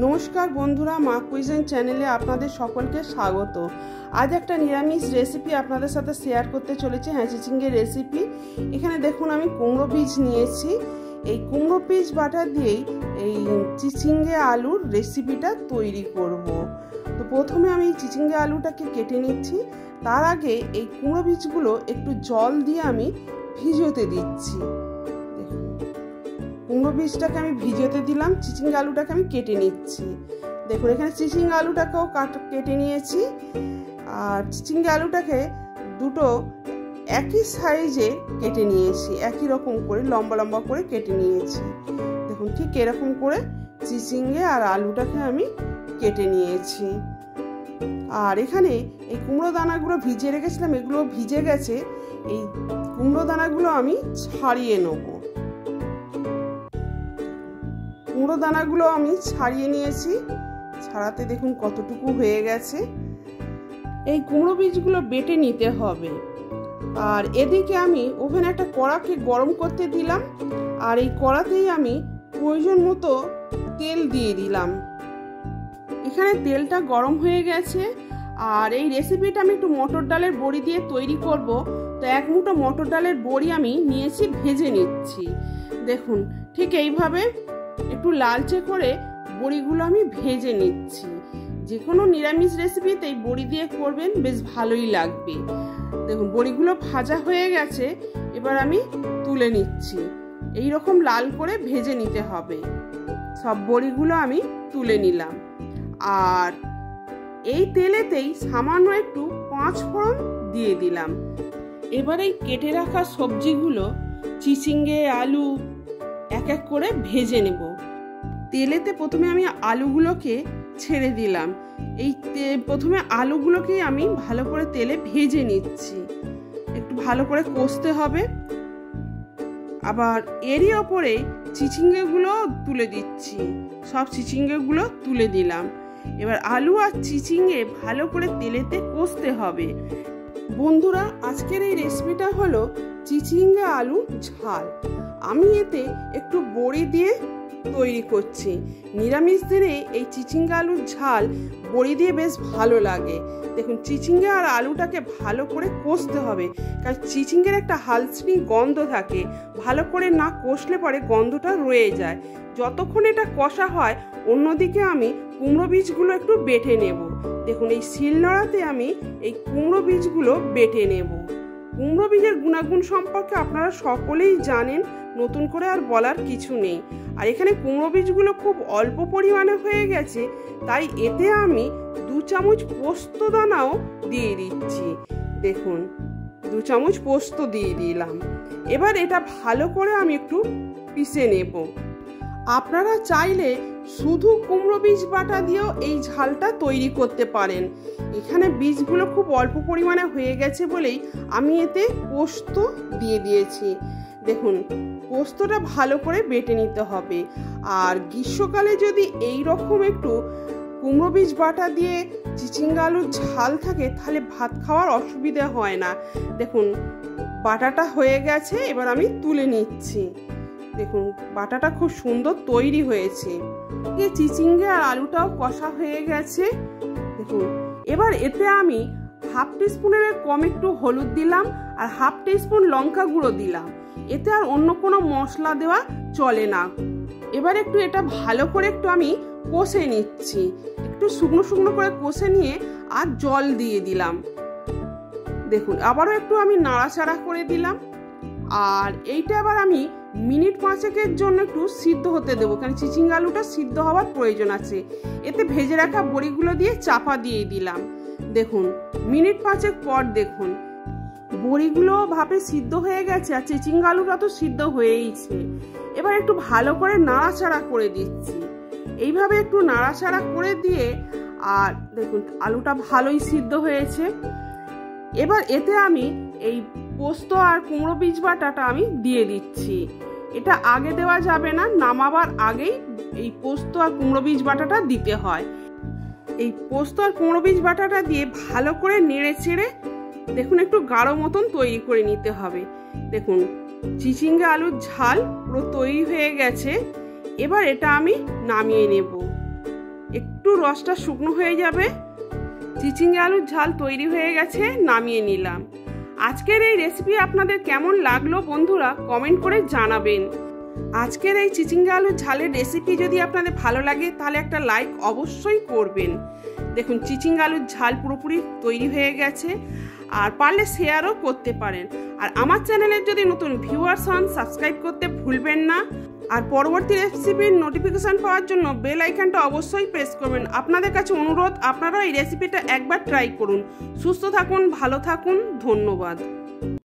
নমস্কার বন্ধুরা, মা কুইজিন চ্যানেলে আপনাদের সকলকে স্বাগত। আজ একটা নিরামিষ রেসিপি আপনাদের সাথে শেয়ার করতে চলেছি। চিচিঙ্গের রেসিপি। এখানে দেখুন আমি কুমড়ো বীজ নিয়েছি। এই কুমড়ো বীজ বাটা দিয়েই এই চিচিঙ্গে আলুর রেসিপিটা তৈরি করব। তো প্রথমে আমি চিচিঙ্গে আলুটাকে কেটে নিচ্ছি। তার আগে এই কুমড়ো বীজগুলো একটু জল দিয়ে আমি ভিজোতে দিচ্ছি। কুমড়ো বীজটাকে আমি ভিজোতে দিলাম, চিচিঙ্গে আলুটাকে আমি কেটে নিচ্ছি। দেখুন এখানে চিচিঙ্গে আলুটাকেও কেটে নিয়েছি। আর চিচিঙ্গে আলুটাকে দুটো একই সাইজে কেটে নিয়েছি, একই রকম করে লম্বা লম্বা করে কেটে নিয়েছি। দেখুন ঠিক এরকম করে চিচিঙ্গে আর আলুটাকে আমি কেটে নিয়েছি। আর এখানে এই কুমড়ো দানাগুলো ভিজিয়ে রেখেছিলাম, এগুলো ভিজে গেছে। এই কুমড়ো দানাগুলো আমি ছাড়িয়ে নেব। কুমড়ো দানাগুলো আমি ছাড়িয়ে নিয়েছি। ছাড়াতে দেখুন কতটুকু হয়ে গেছে। এই কুমড়ো বীজগুলো বেটে নিতে হবে। আর এদিকে আমি ওভেনে একটা কড়াকে গরম করতে দিলাম। আর এই কড়াতেই আমি প্রয়োজন মতো তেল দিয়ে দিলাম। এখানে তেলটা গরম হয়ে গেছে। আর এই রেসিপিটা আমি একটু মটর ডালের বড়ি দিয়ে তৈরি করব। তো এক মুঠো মটর ডালের বড়ি আমি নিয়েছি, ভেজে নিচ্ছি। দেখুন ঠিক এইভাবে একটু লালচে করে বড়িগুলো আমি ভেজে নিচ্ছি। যে কোনো নিরামিষ রেসিপিতেই বড়ি দিয়ে করবেন, বেশ ভালোই লাগবে। দেখুন বড়িগুলো ভাজা হয়ে গেছে, এবার আমি তুলে নিচ্ছি। এই রকম লাল করে ভেজে নিতে হবে। সব বড়িগুলো আমি তুলে নিলাম। আর এই তেলেতেই সামান্য একটু 5 ফোড়ন দিয়ে দিলাম। এবার এই কেটে রাখা সবজিগুলো চিচিঙ্গে আলু এক এক করে ভেজে নেব। তেলেতে প্রথমে আমি আলুগুলোকে ছেড়ে দিলাম। এই প্রথমে আলুগুলোকে আমি ভালো করে তেলে ভেজে নিচ্ছি। একটু ভালো করে কষতে হবে। আবার এরই ওপরে চিচিঙ্গেগুলো তুলে দিচ্ছি। সব চিচিঙ্গেগুলো তুলে দিলাম। এবার আলু আর চিচিঙ্গে ভালো করে তেলেতে কষতে হবে। বন্ধুরা, আজকের এই রেসিপিটা হলো চিচিঙ্গে আলু ঝাল। আমি এতে একটু বড়ি দিয়ে তৈরি করছি। নিরামিষ দিনে এই চিচিঙ্গে আলুর ঝাল বড়ি দিয়ে বেশ ভালো লাগে। দেখুন চিচিঙ্গে আর আলুটাকে ভালো করে কষতে হবে, কারণ চিচিঙ্গের একটা হালসিনি গন্ধ থাকে। ভালো করে না কষলে পরে গন্ধটা রয়ে যায়। যতক্ষণ এটা কষা হয়, অন্যদিকে আমি কুমড়ো বীজগুলো একটু বেটে নেব। দেখুন এই শিলনোড়াতে আমি এই কুমড়ো বীজগুলো বেটে নেব। কুমড়ো বীজের গুণাগুণ সম্পর্কে আপনারা সকলেই জানেন, নতুন করে আর বলার কিছু নেই। আর এখানে কুমড়ো বীজগুলো খুব অল্প পরিমাণে হয়ে গেছে, তাই এতে আমি 2 চামচ পোস্ত দানাও দিয়ে দিচ্ছি। দেখুন 2 চামচ পোস্ত দিয়ে দিলাম। এবার এটা ভালো করে আমি একটু পিষে নেব। আপনারা চাইলে শুধু কুমড়ো বীজ বাটা দিয়েও এই ঝালটা তৈরি করতে পারেন। এখানে বীজগুলো খুব অল্প পরিমাণে হয়ে গেছে বলেই আমি এতে পোস্ত দিয়ে দিয়েছি। দেখুন পোস্তটা ভালো করে বেটে নিতে হবে। আর গ্রীষ্মকালে যদি এই রকম একটু কুমড়ো বীজ বাটা দিয়ে চিচিঙ্গে আলুর ঝাল থাকে, তাহলে ভাত খাওয়ার অসুবিধা হয় না। দেখুন বাটাটা হয়ে গেছে, এবার আমি তুলে নিচ্ছি। দেখুন বাটাটা খুব সুন্দর তৈরি হয়েছে। চিচিঙ্গে আর আলুটাও কষা হয়ে গেছে। দেখুন এবার এতে আমি 1/2 টিস্পুনের কম একটু হলুদ দিলাম আর 1/2 টিস্পুন লঙ্কা গুঁড়ো দিলাম। এতে আর অন্য কোনো মশলা দেওয়া চলে না। এবার একটু এটা ভালো করে একটু আমি কষে নিচ্ছি। একটু শুকনো শুকনো করে কষে নিয়ে আর জল দিয়ে দিলাম। দেখুন আবারও একটু আমি নাড়াচাড়া করে দিলাম। আর এইটা আবার আমি মিনিট 5 জন্য একটু সিদ্ধ হতে দেবো, কারণ চিচিঙ্গে আলুটা সিদ্ধ হওয়ার প্রয়োজন আছে। এতে ভেজে রাখা বড়িগুলো দিয়ে চাপা দিয়ে দিলাম। দেখুন মিনিট 5 পর দেখুন বড়িগুলো ভাবে সিদ্ধ হয়ে গেছে, আর চিচিঙ্গে আলুটা তো সিদ্ধ হয়েইছে। এবার একটু ভালো করে নাড়াচাড়া করে দিচ্ছি। এইভাবে একটু নাড়াচাড়া করে দিয়ে, আর দেখুন আলুটা ভালোই সিদ্ধ হয়েছে। এবার এতে আমি এই পোস্ত আর কুমড়ো বীজ বাটাটা আমি দিয়ে দিচ্ছি। এটা আগে দেওয়া যাবে না, নামাবার আগেই এই পোস্ত আর কুমড়ো বীজ বাটাটা দিতে হয়। এই পোস্ত আর কুমড়ো বীজ বাটাটা দিয়ে ভালো করে নেড়ে চেড়ে দেখুন একটু গাঢ় মতন তৈরি করে নিতে হবে। দেখুন চিচিঙ্গে আলুর ঝাল পুরো তৈরি হয়ে গেছে। এবার এটা আমি নামিয়ে নেব। একটু রসটা শুকনো হয়ে যাবে। চিচিঙ্গে আলুর ঝাল তৈরি হয়ে গেছে, নামিয়ে নিলাম। আজকের এই রেসিপি আপনাদের কেমন লাগলো বন্ধুরা কমেন্ট করে জানাবেন। আজকের এই চিচিঙ্গে আলুর ঝালের রেসিপি যদি আপনাদের ভালো লাগে তাহলে একটা লাইক অবশ্যই করবেন। দেখুন চিচিঙ্গে আলুর ঝাল পুরোপুরি তৈরি হয়ে গেছে, আর পারলে শেয়ারও করতে পারেন। আর আমার চ্যানেলের যদি নতুন ভিউয়ার্স হন সাবস্ক্রাইব করতে ভুলবেন না। আর পরবর্তী রেসিপির নোটিফিকেশান পাওয়ার জন্য বেল আইকনটা অবশ্যই প্রেস করবেন। আপনাদের কাছে অনুরোধ, আপনারাও এই রেসিপিটা একবার ট্রাই করুন। সুস্থ থাকুন, ভালো থাকুন, ধন্যবাদ।